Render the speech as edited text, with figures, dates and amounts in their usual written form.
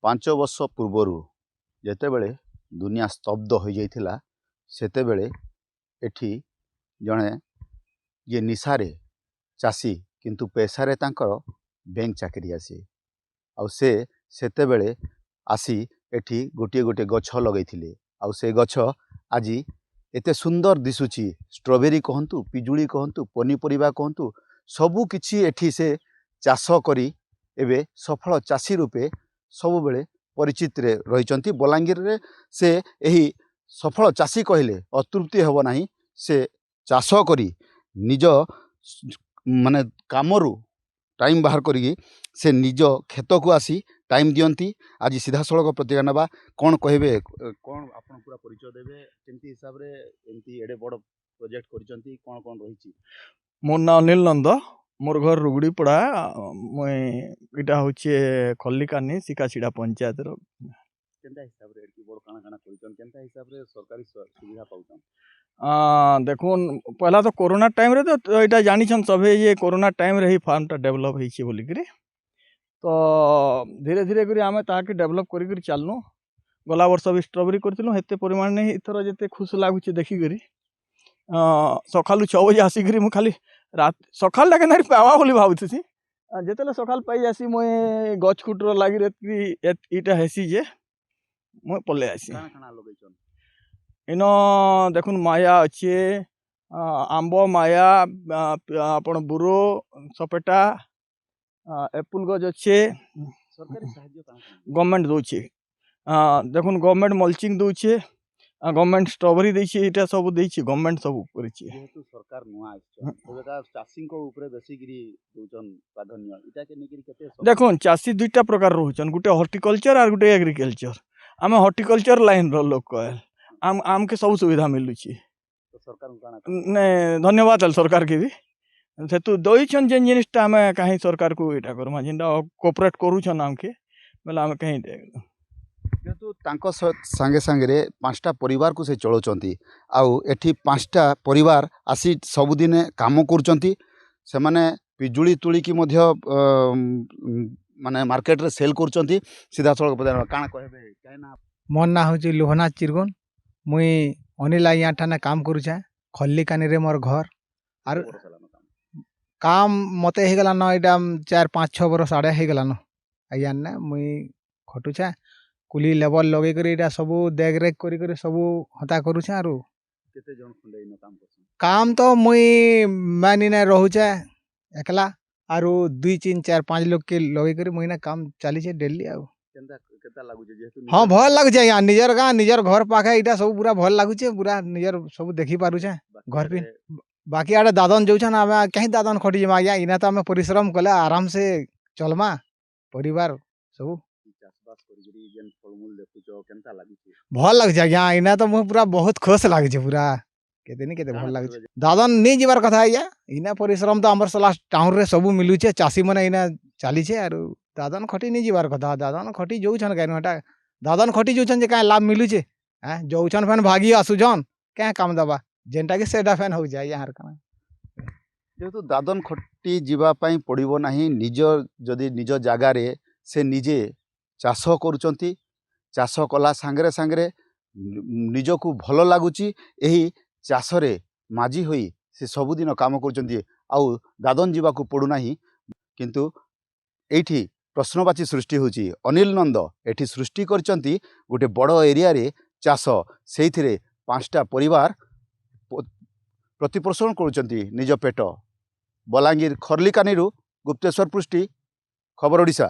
5 वर्ष पूर्वर जेतेबेले दुनिया स्तब्ध हो जाइथिला सेतेबेले एठी जणे ये निशारे चाषी किंतु पैसारे तांकर बैंक चाकरी आसी आउ से सेतेबेले आसी एठी गोटे गोटे गछ लगैथिले आउ से गछ आज एते सुंदर दिसुची स्ट्रॉबेरी कहंतु पिजुली कहंतु पनीपरिबा कहंतु सबु किछि एठी से चाष करी एबे सफल चाषी रूपे सब बेले परिचित रे रहिचंती। बलांगीर रे से एही सफल चाषी कहले अतृप्ति हेबो नाही। से चाष करी निज माने कामरू टाइम बाहर करी से निज खेत को आसी टाइम दियंती। आज सीधा सड़क प्रतिक्रिया नबा कौन कहबे कौन आपन पूरा परिचय देबे केमती हिसाब रे एमती एडे बड़ प्रोजेक्ट करिसंती कौन कौन रहिची। मोर ना अनिल नंद मोर घर रुगड़ी पड़ा मुई इटा होचे खल्लिकानी सिकाछिड़ा पंचायत रो केनता हिसाब रे एडकी बड़ काना काना करिसन केनता हिसाब रे सरकारी सुविधा पाउछन। देखुन पहला तो कोरोना टाइम रे तो इटा जानिछन सभे ये कोरोना टाइम रे ही फार्म टा डेवलप होईची बोली करी तो धीरे धीरे करी आमे ताके डेवलप करी करी चालनु। गला वर्ष भी स्ट्रॉबेरी करथिलु हेते परिमाण नै इथरो जेते खुश लागुची देखि करी सकालू 6 बजे आसिक मु खाली रात सकाल लगे नहीं पावा बोली भावुथी जिते सकाल पाई आसी मुई गछ कुटर लगी इटा हेसी जे मुई पले आसी इन देखुन माया अच्छे आंब माया आपण बुरो सपेटा एप्पल गज अच्छे गवर्नमेंट दौचे देखुन गवर्नमेंट मल्चिंग दौचे गवर्नमेंट स्ट्रॉबेरी देछि इटा सब देछि गवर्नमेंट सब करिछि जेहेतु सरकार नुआ आइछ तबेका चाषी को ऊपर बेसी गिरी दोचन प्राधान्य इटा के निगिरी केते देखुन चाषी दुईटा प्रकार रहउछन गुटे हॉर्टिकल्चर और गुटे एग्रीकल्चर। आमे हॉर्टिकल्चर लाइन रो लोक आम के सब सुविधा मिलुछि तो सरकार काना ने धन्यवाद सरकार के भी सेतु दोइछन जे जिनिसटा आमे काहे सरकार को इटा करमा जिंदा कोऑपरेट करूछन आम के बेला आमे काहे दे जेहेतु तांको संगे संगे 5टा परिवार को से चलाउचंती आउ एठी 5टा परिवार आसी सबुदिने काम करूचंती से माने पिजुली तुली की मध्य माने मार्केट रे सेल करूचंती। सीधा सड़क पदार काना कहबे काइना मोर ना होची लोहनाथ चिरगुन मुई अनिल यहाँ ठाने काम करूछे खल्लिकानी रे मोर घर आर काम मते हे गला न इटा 4-5-6 बरस आड़े हे गला न आया ने मुई खटुछे कुली लेवल लगे कर इटा सब देख रेख करी सब हता करूछे आरो केते जन खंडे इन काम करछन काम तो मुई मानी ने रहूछे एकला आरो 2-3-4-5 लोग के लगे कर मुई ना काम चली छे डेली आ केनता केता लागु छे जेहेतु हां भल लागु छे यहाँ निजर गां निजर घर पाखे इटा सब पूरा भल लागु छे पूरा निजर सब देखि पारु छे घर पे बाकी आड़े दादन जाउछन आमे कहीं दादन खटी जमा या इना तो आमे परिश्रम कले आराम से चलमा परिवार सब भल लगे आज्ञा इना तो मुझे पूरा बहुत खुश लगे पूरा केते भल लगे दादन नहीं जीवार कथा या इना परिश्रम तो आमर सला टाउन रे सब मिलुचे चाषी माने इना चली छे आरो दादन खटी नहीं जीवार कथा दादन खटी जोउछन काइनटा दादन खटी जोउछन जे का लाभ मिलुचे हैं जोउछन फन भागी आसुजन क्या काम दबा जेनटा के सेडा फैन हो जाय यार कना जेहेतु दादन खटी जीवा पई पड़िबो नाही निज जदी निज जागा रे से निजे चाष करुचंती चाष कला सांगरे सांगरे निजको भल लगुची एही चाष रे माझी होई से सबुदिन काम करुचंती आउ दादन जीवा को पड़ू नाही। किंतु एठी प्रश्नवाची सृष्टि होची अनिल नंद एठी सृष्टि करचंती गोटे बड़ एरिया रे चाष सेइथिरे 5टा परिवार प्रतिपोषण करुचंती निज पेट। बलांगीर खर्लिकानी गुप्तेश्वर पृष्टि खबर ओडिशा।